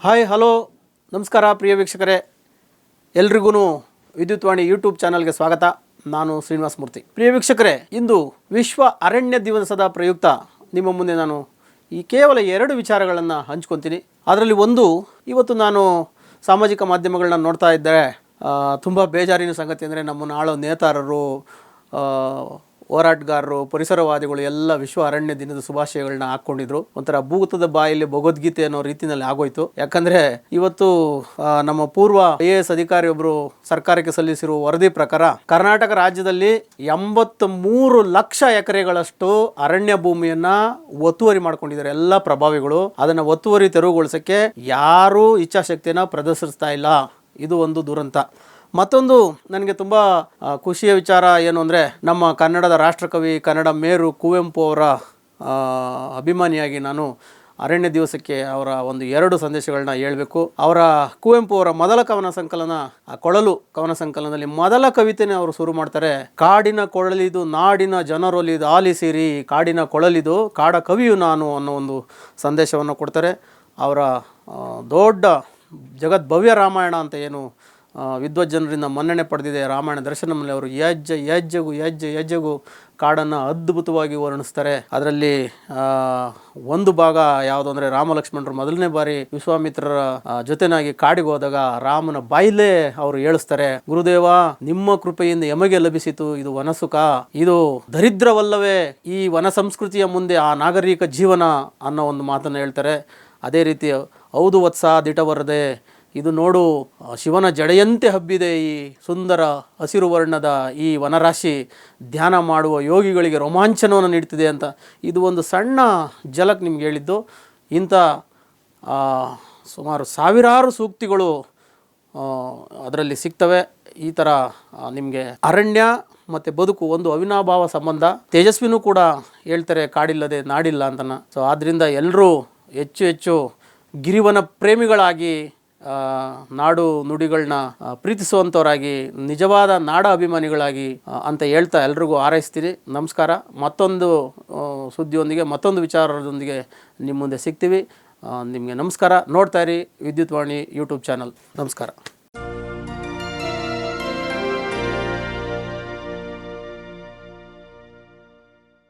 Hi hello ನಮಸ್ಕಾರ ಪ್ರಿಯ ವೀಕ್ಷಕರೇ, ಎಲ್ರಿಗೂ ವಿದ್ಯುತ್ವಾಣಿ ಯೂಟ್ಯೂಬ್ ಚಾನಲ್ಗೆ ಸ್ವಾಗತ. ನಾನು ಶ್ರೀನಿವಾಸ ಮೂರ್ತಿ. ಪ್ರಿಯ ವೀಕ್ಷಕರೇ, ಇಂದು ವಿಶ್ವ ಅರಣ್ಯ ದಿವಸದ ಪ್ರಯುಕ್ತ ನಿಮ್ಮ ಮುಂದೆ ನಾನು ಕೇವಲ 2 ವಿಚಾರಗಳನ್ನು ಹಂಚ್ಕೊತೀನಿ. ಅದರಲ್ಲಿ ಒಂದು, ಇವತ್ತು ನಾನು ಸಾಮಾಜಿಕ ಮಾಧ್ಯಮಗಳನ್ನ ನೋಡ್ತಾ ಇದ್ದರೆ ತುಂಬ ಬೇಜಾರಿನ ಸಂಗತಿ ಅಂದರೆ ನಮ್ಮನ್ನು ಆಳೋ ನೇತಾರರು, ಹೋರಾಟಗಾರರು, ಪರಿಸರವಾದಿಗಳು ಎಲ್ಲ ವಿಶ್ವ ಅರಣ್ಯ ದಿನದ ಶುಭಾಶಯಗಳನ್ನ ಹಾಕ್ಕೊಂಡಿದ್ರು. ಒಂಥರ ಭೂತದ ಬಾಯಲ್ಲಿ ಭಗವದ್ಗೀತೆ ಅನ್ನೋ ರೀತಿಯಲ್ಲಿ ಆಗೋಯ್ತು. ಯಾಕಂದರೆ ಇವತ್ತು ನಮ್ಮ ಪೂರ್ವ IAS ಅಧಿಕಾರಿಯೊಬ್ಬರು ಸರ್ಕಾರಕ್ಕೆ ಸಲ್ಲಿಸಿರುವ ವರದಿ ಪ್ರಕಾರ ಕರ್ನಾಟಕ ರಾಜ್ಯದಲ್ಲಿ 83 ಲಕ್ಷ ಎಕರೆಗಳಷ್ಟು ಅರಣ್ಯ ಭೂಮಿಯನ್ನ ಒತ್ತುವರಿ ಮಾಡ್ಕೊಂಡಿದ್ದಾರೆ ಎಲ್ಲ ಪ್ರಭಾವಿಗಳು. ಅದನ್ನು ಒತ್ತುವರಿ ತೆರವುಗೊಳಿಸೋಕ್ಕೆ ಯಾರೂ ಇಚ್ಛಾಶಕ್ತಿಯನ್ನು ಪ್ರದರ್ಶಿಸ್ತಾ ಇಲ್ಲ. ಇದು ಒಂದು ದುರಂತ. ಮತ್ತೊಂದು ನನಗೆ ತುಂಬ ಖುಷಿಯ ವಿಚಾರ ಏನು ಅಂದರೆ, ನಮ್ಮ ಕನ್ನಡದ ರಾಷ್ಟ್ರಕವಿ, ಕನ್ನಡ ಮೇರು ಕುವೆಂಪು ಅವರ ಅಭಿಮಾನಿಯಾಗಿ ನಾನು ಅರಣ್ಯ ದಿವಸಕ್ಕೆ ಅವರ ಒಂದು 2 ಸಂದೇಶಗಳನ್ನ ಹೇಳಬೇಕು. ಅವರ ಕುವೆಂಪು ಅವರ ಮೊದಲ ಕವನ ಸಂಕಲನ ಕೊಳಲು ಕವನ ಸಂಕಲನದಲ್ಲಿ ಮೊದಲ ಕವಿತೆನೇ ಅವರು ಶುರು ಮಾಡ್ತಾರೆ. ಕಾಡಿನ ಕೊಳಲಿದು ನಾಡಿನ ಜನರೊಲಿದು ಆಲಿಸಿರಿ, ಕಾಡಿನ ಕೊಳಲಿದು ಕಾಡ ಕವಿಯು ನಾನು ಅನ್ನೋ ಒಂದು ಸಂದೇಶವನ್ನು ಕೊಡ್ತಾರೆ. ಅವರ ದೊಡ್ಡ ಜಗದ್ಭವ್ಯ ರಾಮಾಯಣ ಅಂತ ಏನು ವಿದ್ವಜ್ಜನರಿಂದ ಮನ್ನಣೆ ಪಡೆದಿದೆ, ರಾಮಾಯಣ ದರ್ಶನದಲ್ಲಿ ಅವರು ಹೆಜ್ಜೆಗೂ ಕಾಡನ್ನು ಅದ್ಭುತವಾಗಿ ವರ್ಣಿಸ್ತಾರೆ. ಅದರಲ್ಲಿ ಒಂದು ಭಾಗ ಯಾವುದು ಅಂದರೆ, ರಾಮಲಕ್ಷ್ಮಣರು ಮೊದಲನೇ ಬಾರಿ ವಿಶ್ವಾಮಿತ್ರರ ಜೊತೆನಾಗಿ ಕಾಡಿಗೆ ಹೋದಾಗ ರಾಮನ ಬಾಯಿಲೇ ಅವರು ಹೇಳಿಸ್ತಾರೆ, ಗುರುದೇವ ನಿಮ್ಮ ಕೃಪೆಯಿಂದ ಯಮಗೆ ಲಭಿಸಿತು ಇದು ವನಸುಖ, ಇದು ದರಿದ್ರವಲ್ಲವೇ ಈ ವನ ಸಂಸ್ಕೃತಿಯ ಮುಂದೆ ಆ ನಾಗರಿಕ ಜೀವನ ಅನ್ನೋ ಒಂದು ಮಾತನ್ನು ಹೇಳ್ತಾರೆ. ಅದೇ ರೀತಿ ಹೌದು ವತ್ಸ ದಿಟವರದೆ, ಇದು ನೋಡು ಶಿವನ ಜಡೆಯಂತೆ ಹಬ್ಬಿದೆ ಈ ಸುಂದರ ಹಸಿರು ವರ್ಣದ ಈ ವನರಾಶಿ, ಧ್ಯಾನ ಮಾಡುವ ಯೋಗಿಗಳಿಗೆ ರೋಮಾಂಚನವನ್ನು ನೀಡ್ತಿದೆ ಅಂತ. ಇದು ಒಂದು ಸಣ್ಣ ಝಲಕ್ ನಿಮ್ಗೆ ಹೇಳಿದ್ದು. ಇಂಥ ಸುಮಾರು ಸಾವಿರಾರು ಸೂಕ್ತಿಗಳು ಅದರಲ್ಲಿ ಸಿಗ್ತವೆ. ಈ ಥರ ನಿಮಗೆ ಅರಣ್ಯ ಮತ್ತು ಬದುಕು ಒಂದು ಅವಿನಾಭಾವ ಸಂಬಂಧ. ತೇಜಸ್ವಿನೂ ಕೂಡ ಹೇಳ್ತಾರೆ ಕಾಡಿಲ್ಲದೆ ನಾಡಿಲ್ಲ ಅಂತನ. ಸೊ ಆದ್ದರಿಂದ ಎಲ್ಲರೂ ಹೆಚ್ಚು ಗಿರಿವನ ಪ್ರೇಮಿಗಳಾಗಿ, ನಾಡು ನುಡಿಗಳನ್ನ ಪ್ರೀತಿಸುವಂಥವರಾಗಿ, ನಿಜವಾದ ನಾಡ ಅಭಿಮಾನಿಗಳಾಗಿ ಅಂತ ಹೇಳ್ತಾ ಎಲ್ರಿಗೂ ಹಾರೈಸ್ತೀನಿ. ನಮಸ್ಕಾರ. ಮತ್ತೊಂದು ಸುದ್ದಿಯೊಂದಿಗೆ, ಮತ್ತೊಂದು ವಿಚಾರದೊಂದಿಗೆ ನಿಮ್ಮ ಮುಂದೆ ಸಿಗ್ತೀವಿ. ನಿಮಗೆ ನಮಸ್ಕಾರ. ನೋಡ್ತಾ ಇರಿ ವಿದ್ಯುತ್ವಾಣಿ ಯೂಟ್ಯೂಬ್ ಚಾನಲ್. ನಮಸ್ಕಾರ.